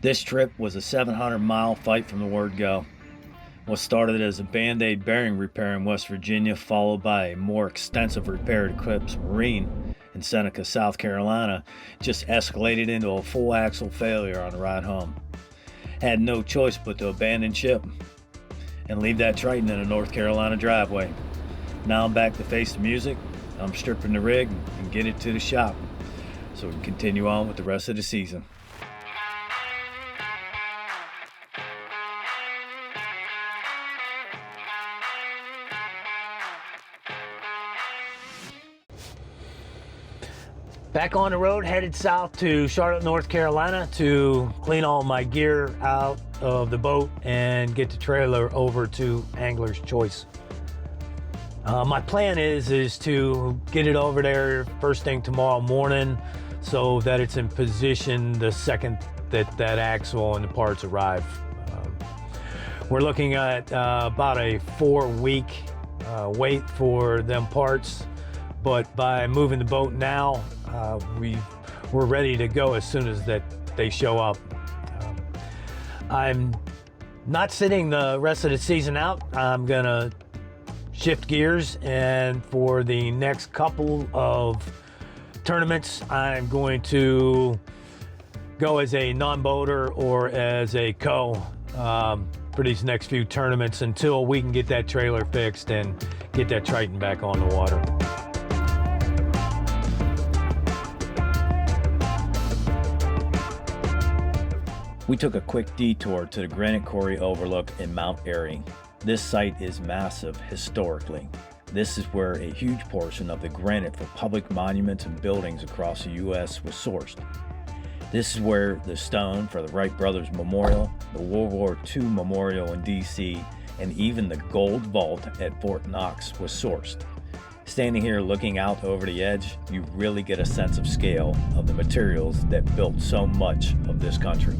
This trip was a 700-mile fight from the word go. What started as a Band-Aid bearing repair in West Virginia, followed by a more extensive repair to Eclipse Marine in Seneca, South Carolina, just escalated into a full axle failure on the ride home. Had no choice but to abandon ship and leave that Triton in a North Carolina driveway. Now I'm back to face the music. I'm stripping the rig and get it to the shop so we can continue on with the rest of the season. Back on the road, headed south to Charlotte, North Carolina to clean all my gear out of the boat and get the trailer over to Angler's Choice. My plan is to get it over there first thing tomorrow morning so that it's in position the second that axle and the parts arrive. We're looking at about a 4-week wait for them parts, but by moving the boat now, we're ready to go as soon as that they show up. I'm not sitting the rest of the season out. I'm gonna shift gears, and for the next couple of tournaments, I'm going to go as a non-boater or as a co for these next few tournaments until we can get that trailer fixed and get that Triton back on the water. We took a quick detour to the Granite Quarry Overlook in Mount Airy. This site is massive historically. This is where a huge portion of the granite for public monuments and buildings across the U.S. was sourced. This is where the stone for the Wright Brothers Memorial, the World War II Memorial in D.C., and even the gold vault at Fort Knox was sourced. Standing here looking out over the edge, you really get a sense of scale of the materials that built so much of this country.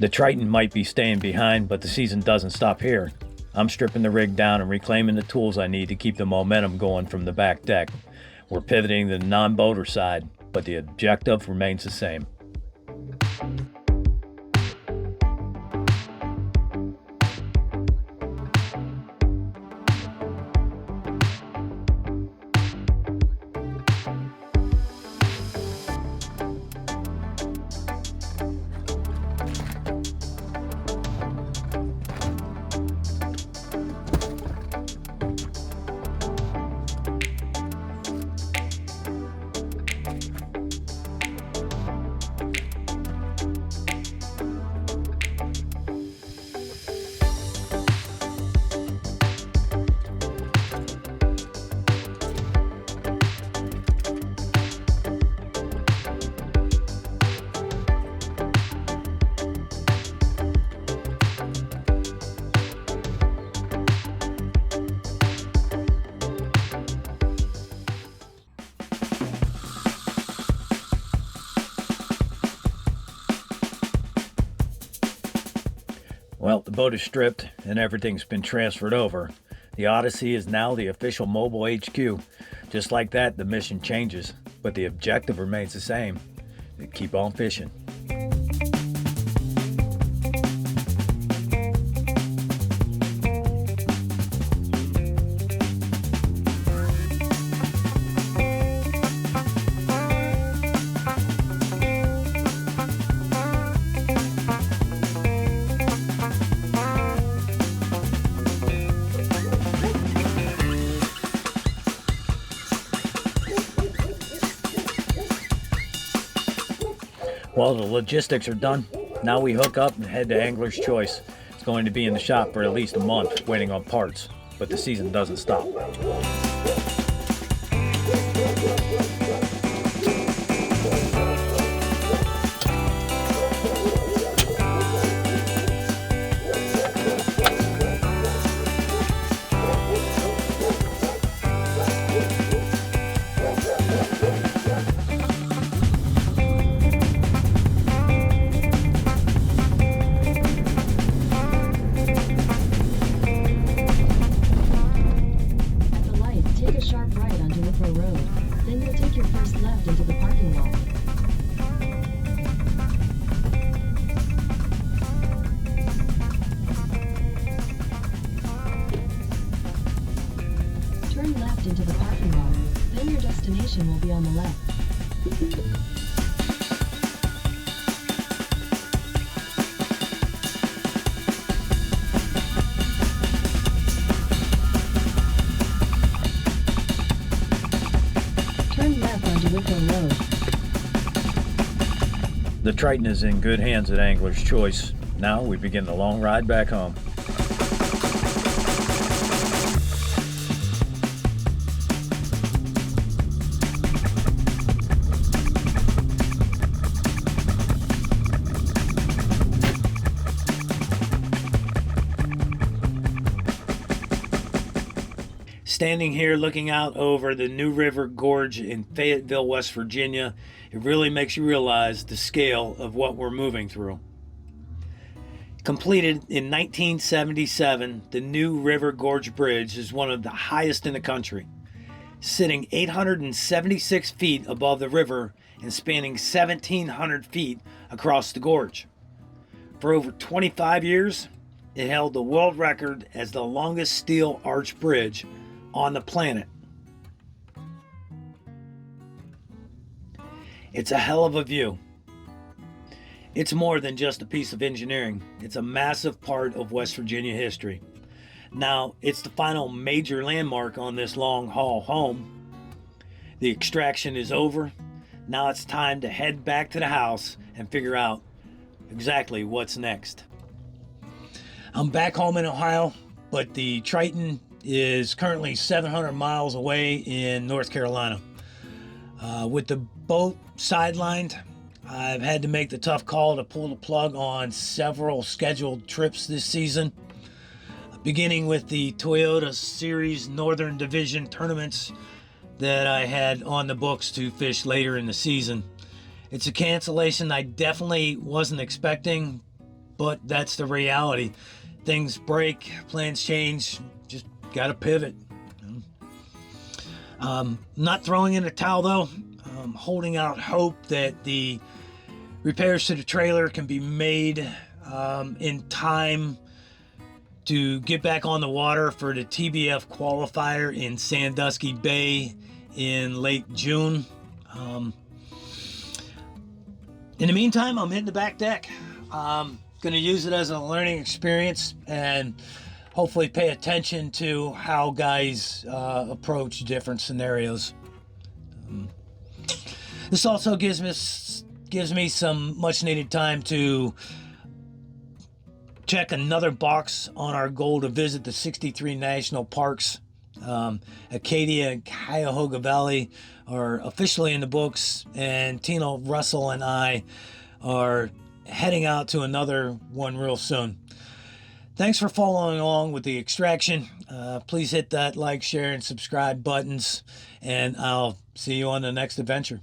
The Triton might be staying behind, but the season doesn't stop here. I'm stripping the rig down and reclaiming the tools I need to keep the momentum going from the back deck. We're pivoting to the non-boater side, but the objective remains the same. Well, the boat is stripped and everything's been transferred over. The Odyssey is now the official mobile HQ. Just like that, the mission changes, but the objective remains the same. Keep on fishing. Well, the logistics are done. Now we hook up and head to Angler's Choice. It's going to be in the shop for at least a month, waiting on parts, but the season doesn't stop. Into the parking lot, then your destination will be on the left. Turn left onto Wicklow Road. The Triton is in good hands at Angler's Choice. Now we begin the long ride back home. Standing here looking out over the New River Gorge in Fayetteville, West Virginia, it really makes you realize the scale of what we're moving through. Completed in 1977, the New River Gorge Bridge is one of the highest in the country, sitting 876 feet above the river and spanning 1,700 feet across the gorge. For over 25 years, it held the world record as the longest steel arch bridge on the planet. It's a hell of a view. It's more than just a piece of engineering. It's a massive part of West Virginia history. Now, it's the final major landmark on this long haul home. The extraction is over. Now it's time to head back to the house and figure out exactly what's next. I'm back home in Ohio, but the Triton is currently 700 miles away in North Carolina. With the boat sidelined, I've had to make the tough call to pull the plug on several scheduled trips this season, beginning with the Toyota Series Northern Division tournaments that I had on the books to fish later in the season. It's a cancellation I definitely wasn't expecting, but that's the reality. Things break, plans change, just gotta pivot. Not throwing in a towel though. Holding out hope that the repairs to the trailer can be made in time to get back on the water for the TBF qualifier in Sandusky Bay in late June. In the meantime, I'm hitting the back deck. Going to use it as a learning experience and hopefully pay attention to how guys approach different scenarios. This also gives me some much needed time to check another box on our goal to visit the 63 national parks. Acadia and Cuyahoga Valley are officially in the books, and Tino, Russell, and I are heading out to another one real soon. Thanks for following along with the extraction. Please hit that like, share, and subscribe buttons, and I'll see you on the next adventure.